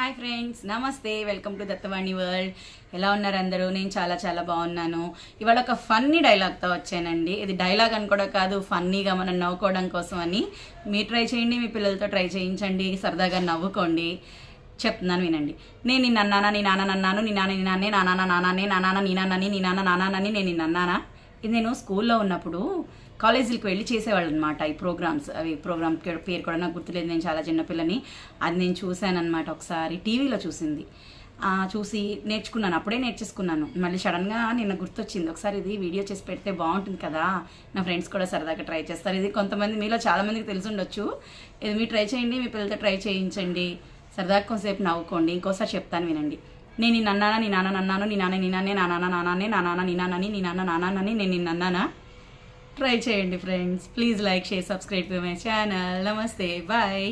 Hi friends, నమస్తే. Welcome to Dattavani world. ఎలా ఉన్నారు అందరూ? నేను చాలా చాలా బాగున్నాను. ఇవాళ ఒక ఫన్నీ డైలాగ్తో వచ్చానండి. ఇది డైలాగ్ అని కూడా కాదు, ఫన్నీగా మనం నవ్వుకోవడం కోసం అని. మీరు ట్రై చేయండి, మీ పిల్లలతో ట్రై చేయించండి, సరదాగా నవ్వుకోండి. చెప్తున్నాను వినండి. నేను నిన్న అన్నానా, నీ నాన్న అన్నాను, నీ నాన్న నీ నాన్నే, నా నాన్న నాన్నే, నా నాన్న నీ నాన్నని, నీ నాన్న నాన్నని, నేను నిన్న అన్నానా. ఇది నేను స్కూల్లో ఉన్నప్పుడు కాలేజీలకు వెళ్ళి చేసేవాళ్ళు అనమాట. ఈ ప్రోగ్రామ్స్, అవి ప్రోగ్రామ్ పేరు కూడా నాకు గుర్తులేదు, నేను చాలా చిన్నపిల్లని. అది నేను చూశాను అనమాట, ఒకసారి టీవీలో చూసి నేర్చుకున్నాను. అప్పుడే నేర్చేసుకున్నాను. మళ్ళీ సడన్గా నిన్న గుర్తొచ్చింది, ఒకసారి ఇది వీడియో చేసి పెడితే బాగుంటుంది కదా, నా ఫ్రెండ్స్ కూడా సరదాగా ట్రై చేస్తారు. ఇది కొంతమంది మీలో చాలామందికి తెలిసి ఉండొచ్చు. ఇది మీరు ట్రై చేయండి, మీ పిల్లలతో ట్రై చేయించండి, సరదాగా కొంతసేపు నవ్వుకోండి. ఇంకోసారి చెప్తాను వినండి. నేను నిన్న అన్నానా, నీ నాన్న అన్నాను, నీ నాన్న నీ నాన్నే, నా నాన్న నాన్నే, నా నాన్న నీ నాన్నని, నీ నాన్న నాన్నని, నేను నిన్న అన్నానా. ట్రై చేయండి friends. Please like, share, subscribe to my channel. నమస్తే, బాయ్.